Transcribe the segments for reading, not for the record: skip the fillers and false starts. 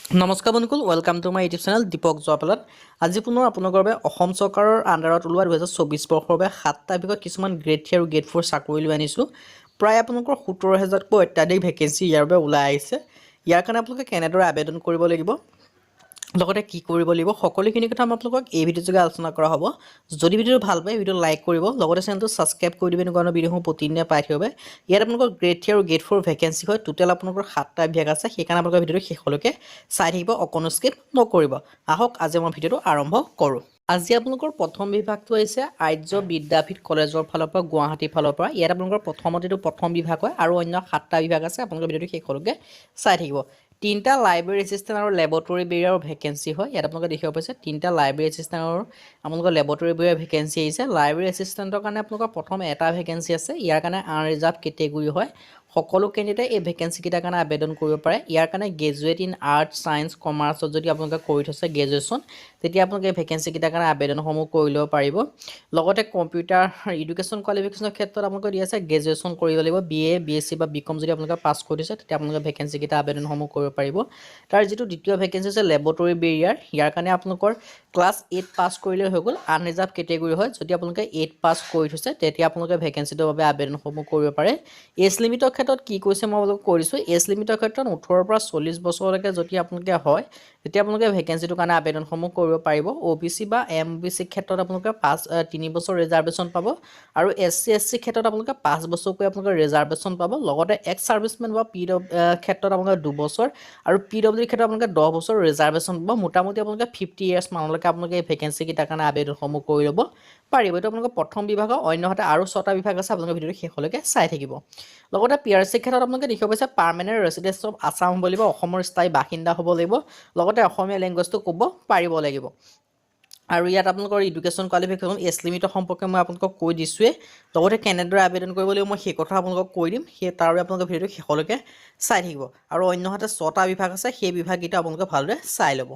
নমস্কাৰ বন্ধুসকল welcome to my YouTube channel Deepak জয়পালত আজি পুনৰ আপোনালোকৰ বাবে অসম চৰকাৰৰ আণ্ডাৰত ওলোৱা 2024 বৰ্ষৰ বাবে 7টা বিভাগত কিছুমান গ্ৰেড 3 আৰু গ্ৰেড 4 চাকৰি লৈ আনিছোঁ প্ৰায় আপোনালোকৰ 17,000তকৈ অত্যাধিক ভেকেঞ্চি ইয়াৰ বাবে ওলাই আহিছে ইয়াৰ কাৰণে আপোনালোকে কেনেদৰে আবেদন কৰিব লাগিব লগতে কি কৰিব লাগিব সকলোখিনি কথা মই আপোনালোকক এই ভিডিঅ'ৰ যোগে আলোচনা কৰা হ'ব যদি ভিডিঅ'টো ভাল পায় ভিডিঅ' লাইক কৰিব লগতে চেনেলটো ছাবস্ক্ৰাইব কৰি দিব এনেকুৱা ভিডিঅ'সমূহ প্ৰতিদিনে পাই থাকিব ইয়াত আপোনালোকৰ গ্ৰেড 3 আৰু গ্ৰেড 4 ভেকেঞ্চি হয় টোটেল আপোনালোকৰ 7টা বিভাগ আছে সেইকাৰণে আপোনালোকৰ ভিডিঅ'টো শেষলৈকে চাই থাকিব অকণো স্কিপ নকৰিব আহক আজি মই ভিডিঅ'টো আৰম্ভ কৰোঁ আজি আপোনালোকৰ প্ৰথম বিভাগটো হৈছে আৰ্য বিদ্যাপীঠ কলেজৰ ফালৰ পৰা গুৱাহাটীৰ ফালৰ পৰা ইয়াত আপোনালোকৰ প্ৰথম বিভাগ হয় আৰু অন্য 7টা বিভাগ আছে আপোনালোকৰ ভিডিঅ'টো শেষলৈকে চাই থাকিব তিনটা লাইব্ৰেৰী এছিষ্টেণ্ট আৰু লেবৰেটৰী বেৰিয়াৰ ভেকেঞ্চি হয় ইয়াত আপোনালোকে দেখিব পাইছে তিনটা লাইব্ৰেৰী এছিষ্টেণ্ট আৰু আপোনালোকৰ লেবৰেটৰী বেৰিয়াৰ ভেকেঞ্চি আহিছে লাইব্ৰেৰী এছিষ্টেণ্টৰ কাৰণে আপোনালোকৰ প্ৰথম এটা ভেকেঞ্চি আছে ইয়াৰ কাৰণে আনৰিজাৰ্ভ কেটেগৰী হয় সকলো কেণ্ডিডেটে এই ভেকেঞ্চিকেইটাৰ কাৰণে আবেদন কৰিব পাৰে ইয়াৰ কাৰণে গ্ৰেজুৱেট ইন আৰ্টছ ছায়েন্স কমাৰ্চত যদি আপোনালোকে কৰি থৈছে গ্ৰেজুৱেশ্যন তেতিয়া আপোনালোকে ভেকেঞ্চিকেইটাৰ কাৰণে আবেদনসমূহ কৰি ল'ব পাৰিব লগতে কম্পিউটাৰ এডুকেশ্যন কোৱালিফিকেশ্যনৰ ক্ষেত্ৰত আপোনালোকে দি আছে গ্ৰেজুৱেশ্যন কৰিব লাগিব BA BSc বা BCom যদি আপোনালোকে পাছ কৰি থৈছে তেতিয়া আপোনালোকে ভেকেঞ্চিকেইটা আবেদনসমূহ কৰিব পাৰিব তাৰ যিটো দ্বিতীয় ভেকেঞ্চি আছে লেবৰেটৰী বেৰিয়াৰ ইয়াৰ কাৰণে আপোনালোকৰ ক্লাছ 8 পাছ কৰিলে হৈ গ'ল আনৰিজাৰ্ভ কেটেগৰী হয় যদি আপোনালোকে 8 পাছ কৰি থৈছে তেতিয়া আপোনালোকে ভেকেঞ্চিটোৰ বাবে আবেদনসমূহ কৰিব পাৰে এজ লিমিটৰ ক্ষেত্ৰত কি কৈছে মই আপোনালোকক কৈ দিছোঁ এজ লিমিটৰ ক্ষেত্ৰত 18ৰ পৰা 40 বছৰলৈকে যদি আপোনালোকে হয় তেতিয়া আপোনালোকে ভেকেঞ্চিটোৰ কাৰণে আবেদনসমূহ কৰিব পাৰিব OBC বা MBC ক্ষেত্ৰত আপোনালোকে 3 বছৰ ৰিজাৰ্ভেশ্যন পাব আৰু SC SC ক্ষেত্ৰত আপোনালোকে 5 বছৰকৈ আপোনালোকে ৰিজাৰ্ভেশ্যন পাব লগতে এক্স ছাৰ্ভিচমেন বা ক্ষেত্ৰত আপোনালোকে 2 বছৰ আৰু PWD ক্ষেত্ৰত আপোনালোকে 10 বছৰ ৰিজাৰ্ভেশ্যন পাব মোটামুটি আপোনালোকে 50 ইয়াৰ্ছ মানলৈকে আপোনালোকে এই ভেকেঞ্চিকেইটাৰ কাৰণে আবেদনসমূহ কৰি ল'ব পাৰিব এইটো আপোনালোকৰ প্ৰথম বিভাগৰ অন্যহাতে আৰু 6টা বিভাগ আছে আপোনালোকে ভিডিঅ'টো শেষলৈকে চাই থাকিব লগতে PRC ক্ষেত্ৰত আপোনালোকে দেখিব পাইছে পাৰ্মানেণ্ট ৰেচিডেন্স অফ আছাম হ'ব লাগিব অসমৰ স্থায়ী বাসিন্দা হ'ব লাগিব লগতে অসমীয়া লেংগুৱেজটো ক'ব পাৰিব লাগিব আৰু ইয়াত আপোনালোকৰ এডুকেশ্যন কোৱালিফিকেশ্যন এজ লিমিটৰ সম্পৰ্কে মই আপোনালোকক কৈ দিছোঁৱে লগতে কেনেদৰে আবেদন কৰিব লাগিব মই সেই কথা আপোনালোকক কৈ দিম সেই তাৰ বাবে আপোনালোকে ভিডিঅ'টো শেষলৈকে চাই থাকিব আৰু অন্যহাতে 6টা বিভাগ আছে সেই বিভাগকেইটা আপোনালোকে ভালদৰে চাই ল'ব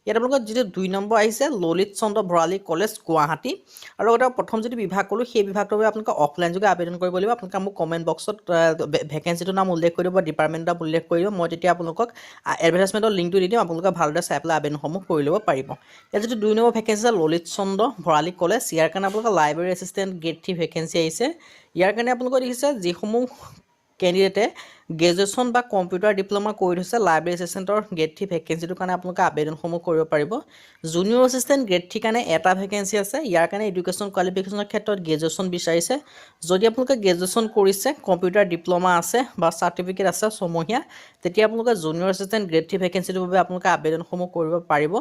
ইয়াত আপোনালোকৰ যিটো 2 নম্বৰ আহিছে ললিত চন্দ্ৰ ভৰালী কলেজ গুৱাহাটী আৰু লগতে প্ৰথম যিটো বিভাগ ক'লোঁ সেই বিভাগটোৰ বাবে আপোনালোকে অফলাইন যোগে আবেদন কৰিব লাগিব আপোনালোকে মোক কমেণ্ট বক্সত ভেকেঞ্চিটোৰ নাম উল্লেখ কৰি দিব বা ডিপাৰ্টমেণ্টৰ নাম উল্লেখ কৰি দিব মই তেতিয়া আপোনালোকক এডভাৰটাইজমেণ্টৰ লিংকটো দি দিম আপোনালোকে ভালদৰে চাই পেলাই আবেদনসমূহ কৰি ল'ব পাৰিব ইয়াত যিটো 2 নম্বৰ ভেকেঞ্চি আছে ললিত চন্দ্ৰ ভৰালী কলেজ ইয়াৰ কাৰণে আপোনালোকৰ লাইব্ৰেৰী এছিষ্টেণ্ট গ্ৰেড 3 ভেকেঞ্চি আহিছে ইয়াৰ কাৰণে আপোনালোকে দেখিছে যিসমূহ কেণ্ডিডেটে গ্ৰেজুৱেশ্যন বা কম্পিউটাৰ ডিপ্ল'মা কৰি থৈছে লাইব্ৰেৰী এছিষ্টেণ্টৰ গ্ৰেড 3 ভেকেঞ্চিটোৰ কাৰণে আপোনালোকে আবেদনসমূহ কৰিব পাৰিব জুনিয়ৰ এছিষ্টেণ্ট গ্ৰেড 3 কাৰণে এটা ভেকেঞ্চি আছে ইয়াৰ কাৰণে এডুকেশ্যন কোৱালিফিকেশ্যনৰ ক্ষেত্ৰত গ্ৰেজুৱেশ্যন বিচাৰিছে যদি আপোনালোকে গ্ৰেজুৱেশ্যন কৰিছে কম্পিউটাৰ ডিপ্ল'মা আছে বা চাৰ্টিফিকেট আছে ছমহীয়া তেতিয়া আপোনালোকে জুনিয়ৰ এছিষ্টেণ্ট গ্ৰেড 3 ভেকেঞ্চিটোৰ বাবে আপোনালোকে আবেদনসমূহ কৰিব পাৰিব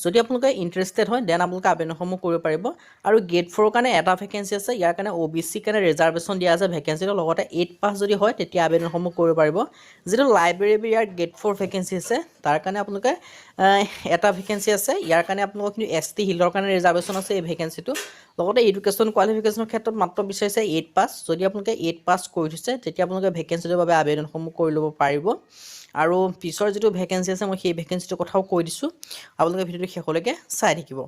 যদি আপোনালোকে ইণ্টাৰেষ্টেড হয় দেন আপোনালোকে আবেদনসমূহ কৰিব পাৰিব আৰু গ্ৰেড 4ৰ কাৰণে এটা ভেকেঞ্চি আছে ইয়াৰ কাৰণে OBC কাৰণে ৰিজাৰ্ভেশ্যন দিয়া আছে ভেকেঞ্চিটো লগতে 8 পাছ যদি হয় তেতিয়া আবেদনসমূহ কৰিব পাৰিব যিটো লাইব্ৰেৰী ইয়াৰ গ্ৰেড 4 ভেকেঞ্চি আছে তাৰ কাৰণে আপোনালোকে এটা ভেকেঞ্চি আছে ইয়াৰ কাৰণে আপোনালোকৰ কিন্তু ST হিলৰ কাৰণে ৰিজাৰ্ভেশ্যন আছে এই ভেকেঞ্চিটো লগতে এডুকেশ্যন কোৱালিফিকেশ্যনৰ ক্ষেত্ৰত মাত্ৰ বিচাৰিছে 8 পাছ যদি আপোনালোকে 8 পাছ কৰি থৈছে তেতিয়া আপোনালোকে ভেকেঞ্চিটোৰ বাবে আবেদনসমূহ কৰি ল'ব পাৰিব আৰু পিছৰ যিটো ভেকেঞ্চি আছে মই সেই ভেকেঞ্চিটোৰ কথাও কৈ দিছোঁ আপোনালোকে ভিডিঅ'টো শেষলৈকে চাই থাকিব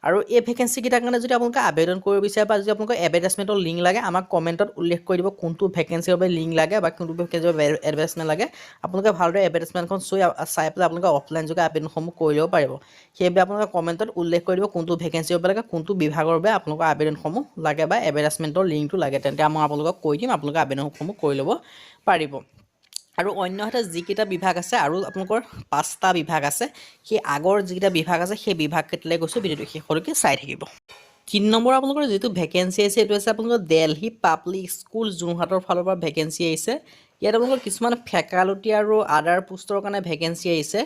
আৰু এই ভেকেঞ্চিকেইটাৰ কাৰণে যদি আপোনালোকে আবেদন কৰিব বিচাৰে বা যদি আপোনালোকৰ এডভাৰটাইজমেণ্টৰ লিংক লাগে আমাক কমেণ্টত উল্লেখ কৰি দিব কোনটো ভেকেঞ্চিৰ বাবে লিংক লাগে বা কোনটো ভেকেঞ্চিৰ বাবে এডভাৰটাইজমেণ্ট লাগে আপোনালোকে ভালদৰে এডভাৰটাইজমেণ্টখন চাই পেলাই আপোনালোকে অফলাইন যোগে আবেদনসমূহ কৰি ল'ব পাৰিব সেইবাবে আপোনালোকে কমেণ্টত উল্লেখ কৰি দিব কোনটো ভেকেঞ্চিৰ বাবে লাগে কোনটো বিভাগৰ বাবে আপোনালোকৰ আবেদনসমূহ লাগে বা এডভাৰটাইজমেণ্টৰ লিংকটো লাগে তেন্তে মই আপোনালোকক কৈ দিম আপোনালোকে আবেদনসমূহ কৰি ল'ব পাৰিব আৰু অন্যহাতে যিকেইটা বিভাগ আছে আৰু আপোনালোকৰ 5টা বিভাগ আছে সেই আগৰ যিকেইটা বিভাগ আছে সেই বিভাগকেইটালৈ গৈছোঁ ভিডিঅ'টো শেষলৈকে চাই থাকিব 3 নম্বৰ আপোনালোকৰ যিটো ভেকেঞ্চি আছে এইটো হৈছে আপোনালোকৰ দিল্লী পাব্লিক স্কুল যোৰহাটৰ ফালৰ পৰা ভেকেঞ্চি আহিছে ইয়াত আপোনালোকৰ কিছুমান ফেকাল্টি আৰু আদাৰ পোষ্টৰ কাৰণে ভেকেঞ্চি আহিছে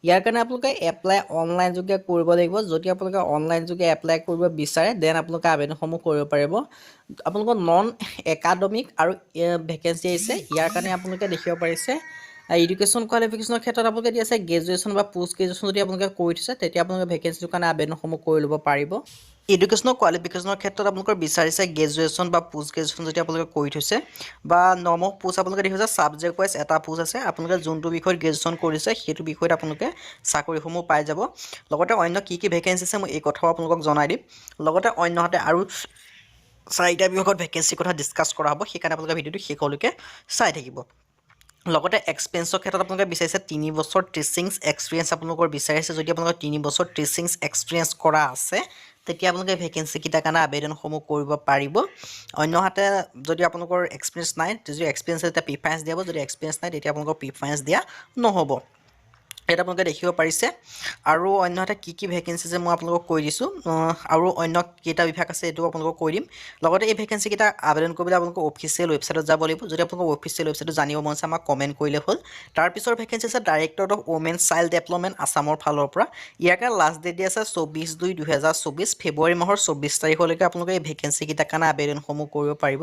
ইয়াৰ কাৰণে আপোনালোকে এপ্লাই অনলাইন যোগে কৰিব লাগিব যদি আপোনালোকে অনলাইন যোগে এপ্লাই কৰিব বিচাৰে দেন আপোনালোকে আবেদনসমূহ কৰিব পাৰিব আপোনালোকৰ নন একাডেমিক আৰু ভেকেঞ্চি আহিছে ইয়াৰ কাৰণে আপোনালোকে দেখিব পাৰিছে এডুকেশ্যন কোৱালিফিকেশ্যনৰ ক্ষেত্ৰত আপোনালোকে দি আছে গ্ৰেজুৱেশ্যন বা পোষ্ট গ্ৰেজুৱেশ্যন যদি আপোনালোকে কৰি থৈছে তেতিয়া আপোনালোকে ভেকেঞ্চিটোৰ কাৰণে আবেদনসমূহ কৰি ল'ব পাৰিব এডুকেশ্যনৰ কোৱালিফিকেশ্যনৰ ক্ষেত্ৰত আপোনালোকৰ বিচাৰিছে গ্ৰেজুৱেশ্যন বা পোষ্ট গ্ৰেজুৱেশ্যন যদি আপোনালোকে কৰি থৈছে বা নৰ্মেল পোষ্ট আপোনালোকে দেখিছে ছাবজেক্ট ৱাইজ এটা পোষ্ট আছে আপোনালোকে যোনটো বিষয়ত গ্ৰেজুৱেশ্যন কৰিছে সেইটো বিষয়ত আপোনালোকে চাকৰিসমূহ পাই যাব লগতে অন্য কি ভেকেঞ্চি আছে মই এই কথাও আপোনালোকক জনাই দিম লগতে অন্যহাতে আৰু 4টা বিভাগত ভেকেঞ্চিৰ কথা ডিছকাছ কৰা হ'ব সেইকাৰণে আপোনালোকে ভিডিঅ'টো শেষলৈকে চাই থাকিব লগতে এক্সপেৰিয়েঞ্চৰ ক্ষেত্ৰত আপোনালোকে বিচাৰিছে 3 বছৰ টিচিং এক্সপিৰিয়েঞ্চ আপোনালোকৰ বিচাৰিছে যদি আপোনালোকৰ 3 বছৰ টিচিং এক্সপিৰিয়েঞ্চ কৰা আছে তেতিয়া আপোনালোকে ভেকেঞ্চিকেইটাৰ কাৰণে আবেদনসমূহ কৰিব পাৰিব অন্যহাতে যদি আপোনালোকৰ এক্সপিৰিয়েঞ্চ নাই যদি এক্সপিৰিয়েঞ্চ তেতিয়া প্ৰিফাৰেঞ্চ দিয়া হ'ব যদি এক্সপিৰিয়েঞ্চ নাই তেতিয়া আপোনালোকৰ প্ৰিফাৰেঞ্চ দিয়া নহ'ব এটা আপোনালোকে দেখিব পাৰিছে আৰু অন্যহাতে কি ভেকেঞ্চি আছে মই আপোনালোকক কৈ দিছোঁ আৰু অন্য কেইটা বিভাগ আছে এইটো আপোনালোকক কৈ দিম লগতে এই ভেকেঞ্চিকেইটা আবেদন কৰিবলৈ আপোনালোকৰ অফিচিয়েল ৱেবছাইটত যাব লাগিব যদি আপোনালোকৰ অফিচিয়েল ৱেবছাইটটো জানিব মন আছে আমাক কমেণ্ট কৰিলে হ'ল তাৰপিছৰ ভেকেঞ্চি আছে director of women child development আছামৰ ফালৰ পৰা ইয়াৰ কাৰণে লাষ্ট ডেট দিয়া আছে 24/2/2024 ফেব্ৰুৱাৰী মাহৰ 24 তাৰিখলৈকে আপোনালোকে এই ভেকেঞ্চিকেইটাৰ কাৰণে আবেদনসমূহ কৰিব পাৰিব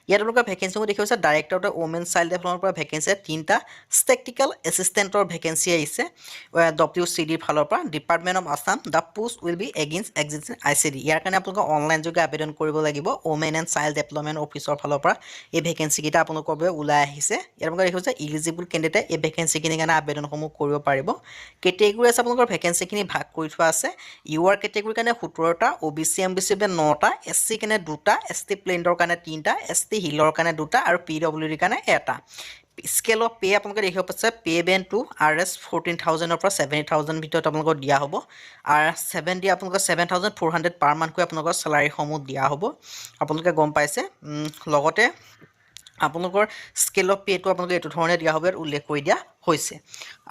ইয়াত আপোনালোকে ভেকেঞ্চিসমূহ দেখিব আছে ডাইৰেক্টৰ অফ ওমেন চাইল্ড ডেভেলপমেণ্টৰ পৰা ভেকেঞ্চি 3টা ষ্টেটিকেল এছিষ্টেণ্টৰ ভেকেঞ্চি আহিছে WCD ফালৰ পৰা department of Assam the post will be against existing ICD ইয়াৰ কাৰণে আপোনালোকে অনলাইন যোগে আবেদন কৰিব লাগিব ওমেন এণ্ড চাইল্ড ডেভেলপমেণ্ট অফিচৰ ফালৰ পৰা এই ভেকেঞ্চিকেইটা আপোনালোকৰ বাবে ওলাই আহিছে ইয়াৰ আপোনালোকে দেখিছে ইলিজিবল কেণ্ডিডেটে এই ভেকেঞ্চিখিনিৰ কাৰণে আবেদনসমূহ কৰিব পাৰিব কেটেগৰী আছে আপোনালোকৰ ভেকেঞ্চিখিনি ভাগ কৰি থোৱা আছে UR কেটেগৰীৰ কাৰণে 17টা OBC MBC 9টা SC কাৰণে 2টা ST প্লেইনৰ কাৰণে 3টা ST হিলৰ কাৰণে 2টা আৰু PWDৰ কাৰণে 1টা স্কেল অফ পে আপোনালোকে দেখিব পাইছে পে বেণ্ড টু RS 14,000ৰ পৰা 70,000 ভিতৰত আপোনালোকক দিয়া হ'ব আৰু 7 দিয়া আপোনালোকক 7,400 পাৰ মান্থকৈ আপোনালোকৰ চেলাৰীসমূহ দিয়া হ'ব আপোনালোকে গম পাইছে লগতে আপোনালোকৰ স্কেল অফ পেটো আপোনালোকে এইটো ধৰণে দিয়া হ'ব উল্লেখ কৰি দিয়া হৈছে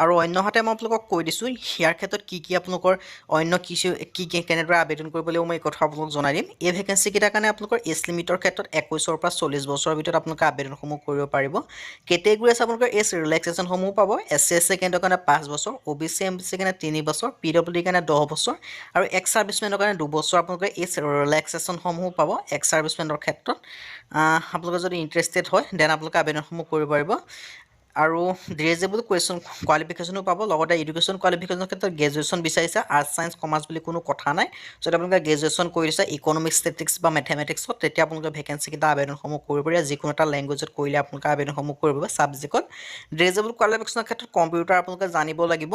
আৰু অন্যহাতে মই আপোনালোকক কৈ দিছোঁ ইয়াৰ ক্ষেত্ৰত কি আপোনালোকৰ অন্য কি কেনেদৰে আবেদন কৰিব লাগিব মই এই কথা আপোনালোকক জনাই দিম এই ভেকেঞ্চিকেইটাৰ কাৰণে আপোনালোকৰ এজ লিমিটৰ ক্ষেত্ৰত 21ৰ পৰা 40 বছৰৰ ভিতৰত আপোনালোকে আবেদনসমূহ কৰিব পাৰিব কেটেগৰী আছে আপোনালোকৰ এজ ৰিলেক্সেশ্যনসমূহ পাব SC SC কেন্দ্ৰৰ কাৰণে 5 বছৰ OBC MBC কাৰণে 3 বছৰ PWD কাৰণে 10 বছৰ আৰু এক্স ছাৰ্ভিচমেনৰ কাৰণে 2 বছৰ আপোনালোকে এজ ৰিলেক্সেশ্যনসমূহ পাব এক্স ছাৰ্ভিচমেনৰ ক্ষেত্ৰত আপোনালোকে যদি ইণ্টাৰেষ্টেড হয় দেন আপোনালোকে আবেদনসমূহ কৰিব পাৰিব আৰু ডিৰেজেবল কুৱেশ্যন কোৱালিফিকেশ্যনো পাব লগতে এডুকেশ্যন কোৱালিফিকেশ্যনৰ ক্ষেত্ৰত গ্ৰেজুৱেশ্যন বিচাৰিছে আৰ্টছ ছায়েন্স কমাৰ্চ বুলি কোনো কথা নাই যদি আপোনালোকে গ্ৰেজুৱেশ্যন কৰি দিছে ইকনমিক্স ষ্টেটিক্স বা মেথমেটিক্সত তেতিয়া আপোনালোকে ভেকেঞ্চিকেইটা আবেদনসমূহ কৰিব পাৰিব যিকোনো এটা লেংগুৱেজত কৰিলে আপোনালোকে আবেদনসমূহ কৰিব পাৰিব ছাবজেক্টত ডিৰেজেবল কোৱালিফিকেশ্যনৰ ক্ষেত্ৰত কম্পিউটাৰ আপোনালোকে জানিব লাগিব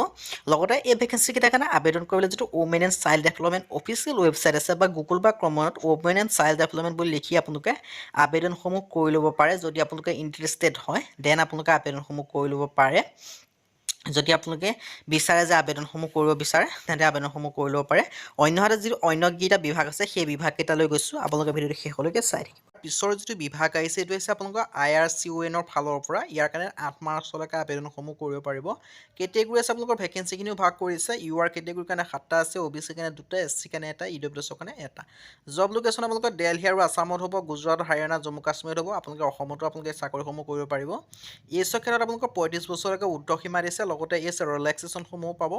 লগতে এই ভেকেঞ্চিকেইটাৰ কাৰণে আবেদন কৰিবলৈ যিটো women and child development official website আছে বা গুগল বা ক্ৰমত ওমেন এণ্ড চাইল্ড ডেভেলপমেণ্ট বুলি লিখি আপোনালোকে আবেদনসমূহ কৰি ল'ব পাৰে যদি আপোনালোকে ইণ্টাৰেষ্টেড হয় দেন আপোনালোকে আবেদনসমূহ কৰি ল'ব পাৰে যদি আপোনালোকে বিচাৰে যে আবেদনসমূহ কৰিব বিচাৰে তেন্তে আবেদনসমূহ কৰি ল'ব পাৰে অন্যহাতে যিটো অন্য কেইটা বিভাগ আছে সেই বিভাগকেইটালৈ গৈছোঁ আপোনালোকে ভিডিঅ'টো শেষলৈকে চাই থাকিব পিছৰ যিটো বিভাগ আহিছে এইটো হৈছে আপোনালোকৰ IRCONৰ ফালৰ পৰা ইয়াৰ কাৰণে 8 মাৰ্চলৈকে আবেদনসমূহ কৰিব পাৰিব কেটেগৰী আছে আপোনালোকৰ ভেকেঞ্চিখিনিও ভাগ কৰিছে UR কেটেগৰীৰ কাৰণে 7টা আছে OBC কাৰণে 2টা SC কাৰণে 1টা EWS কাৰণে 1টা জব লোকেশ্যন আপোনালোকৰ দিল্লী আৰু আছামত হ'ব গুজৰাট হাৰিয়ানা জম্মু কাশ্মীৰত হ'ব আপোনালোকে অসমতো আপোনালোকে চাকৰিসমূহ কৰিব পাৰিব এজৰ ক্ষেত্ৰত আপোনালোকৰ 35 বছৰলৈকে উৰ্ধসীমা দিছে লগতে এজ ৰিলেক্সেশ্যনসমূহ পাব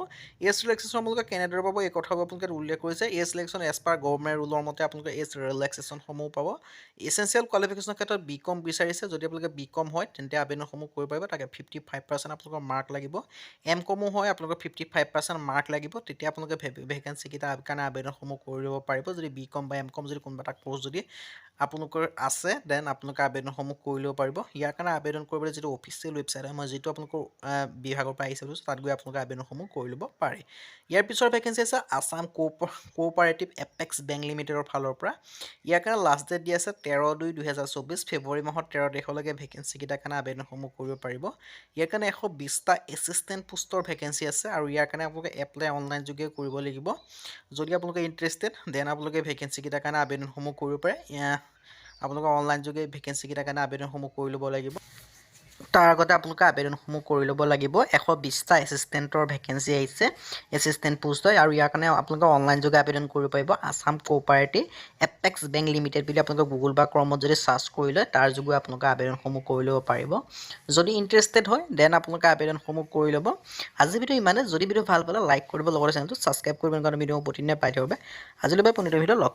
এজ ৰিলেক্সেশ্যন আপোনালোকে কেনেদৰে পাব এই কথাবোৰ আপোনালোকে উল্লেখ কৰিছে age relaxation as per government ৰুলৰ মতে আপোনালোকে এজ ৰিলেক্সেশ্যনসমূহ পাব এছেঞ্চিয়েল কোৱালিফিকেশ্যনৰ ক্ষেত্ৰত BCom বিচাৰিছে যদি আপোনালোকে BCom হয় তেন্তে আবেদনসমূহ কৰিব পাৰিব তাকে 55% আপোনালোকৰ মাৰ্ক লাগিব MCom হয় আপোনালোকৰ 55% মাৰ্ক লাগিব তেতিয়া আপোনালোকে ভেকেঞ্চিকেইটা কাৰণে আবেদনসমূহ কৰি ল'ব পাৰিব যদি BCom বা MCom যদি কোনোবা এটা কোৰ্চ যদি আপোনালোকৰ আছে দেন আপোনালোকে আবেদনসমূহ কৰি ল'ব পাৰিব ইয়াৰ কাৰণে আবেদন কৰিবলৈ যিটো অফিচিয়েল ৱেবছাইট হয় মই যিটো আপোনালোকৰ বিভাগৰ পৰা আহিছিলোঁ তাত গৈ আপোনালোকে আবেদনসমূহ কৰি ল'ব পাৰে ইয়াৰ পিছৰ ভেকেঞ্চি আছে আছাম কোঅপাৰেটিভ এপেক্স বেংক লিমিটেডৰ ফালৰ পৰা ইয়াৰ কাৰণে লাষ্ট ডেট দিয়া আছে 13/2/2024 ফেব্ৰুৱাৰী মাহৰ 13 তাৰিখলৈকে ভেকেঞ্চিকেইটাৰ কাৰণে আবেদনসমূহ কৰিব পাৰিব ইয়াৰ কাৰণে 120টা এছিষ্টেণ্ট পোষ্টৰ ভেকেঞ্চি আছে আৰু ইয়াৰ কাৰণে আপোনালোকে এপ্লাই অনলাইন যোগে কৰিব লাগিব যদি আপোনালোকে ইণ্টাৰেষ্টেড দেন আপোনালোকে ভেকেঞ্চিকেইটাৰ কাৰণে আবেদনসমূহ কৰিব পাৰে আপোনালোকে অনলাইন যোগে ভেকেঞ্চিকেইটাৰ কাৰণে আবেদনসমূহ কৰি ল'ব লাগিব তাৰ আগতে আপোনালোকে আবেদনসমূহ কৰি ল'ব লাগিব 120টা এছিষ্টেণ্টৰ ভেকেঞ্চি আহিছে এছিষ্টেণ্ট পোষ্ট হয় আৰু ইয়াৰ কাৰণে আপোনালোকে অনলাইন যোগে আবেদন কৰিব পাৰিব Assam cooperative apex bank limited বুলি আপোনালোকে গুগল বা ক্ৰমত যদি চাৰ্চ কৰি লয় তাৰ যোগে আপোনালোকে আবেদনসমূহ কৰি ল'ব পাৰিব যদি ইণ্টাৰেষ্টেড হয় দেন আপোনালোকে আবেদনসমূহ কৰি ল'ব আজি ভিডিঅ' ইমানে যদি ভিডিঅ' ভাল পালে লাইক কৰিব লগতে চেনেলটো ছাবস্ক্ৰাইব কৰিব কাৰণ ভিডিঅ' প্ৰতিদিনে পাই থাকিব আজিলৈ পুনৰ ভিডিঅ' লগ